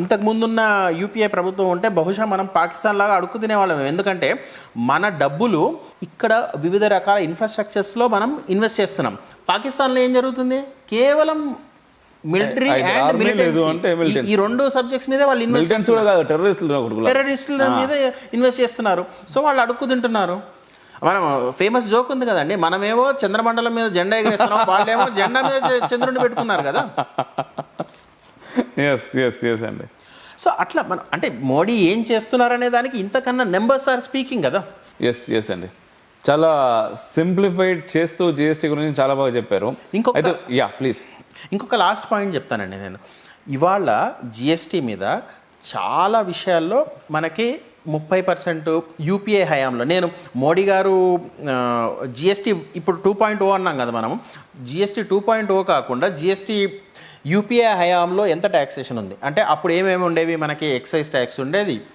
ఇంతకు ముందున్న యూపీఏ ప్రభుత్వం ఉంటే బహుశా మనం పాకిస్తాన్ లాగా అడుగు తినేవాళ్ళం. ఎందుకంటే మన డబ్బులు ఇక్కడ వివిధ రకాల ఇన్ఫ్రాస్ట్రక్చర్స్లో మనం ఇన్వెస్ట్ చేస్తున్నాం. పాకిస్తాన్లో ఏం జరుగుతుంది? కేవలం మిలిటరీ అండ్ మిలిటెన్సీ, ఈ రెండు సబ్జెక్ట్స్ మీద వాళ్ళు టెర్రరిస్టుల మీద ఇన్వెస్ట్ చేస్తున్నారు. సో వాళ్ళు అడుక్కు తింటున్నారు. మనం ఫేమస్ జోక్ ఉంది కదండి, మనమేమో చంద్రమండలం మీద జెండా ఎగరేస్తున్నాం, వాళ్ళేమో జెండా మీద చంద్రుడిని పెట్టుకున్నారు కదా. అండి. సో అట్లా మనం అంటే మోడీ ఏం చేస్తున్నారు అనే దానికి ఇంతకన్నా నెంబర్స్ ఆర్ స్పీకింగ్ కదా. ఎస్ అండి, చాలా సింప్లిఫైడ్ చేస్తూ జిఎస్టీ గురించి చాలా బాగా చెప్పారు. ఇంకొక లాస్ట్ పాయింట్ చెప్తానండి నేను. ఇవాళ జిఎస్టీ మీద చాలా విషయాల్లో మనకి 30% యూపీఐ హయాంలో, నేను మోడీ గారు జిఎస్టీ ఇప్పుడు 2.0 అన్నాం కదా మనము, జిఎస్టీ 2.0 కాకుండా జిఎస్టీ యూపీఐ హయాంలో ఎంత ట్యాక్సేషన్ ఉంది అంటే అప్పుడు ఏమేమి ఉండేవి? మనకి ఎక్సైజ్ ట్యాక్స్ ఉండేది,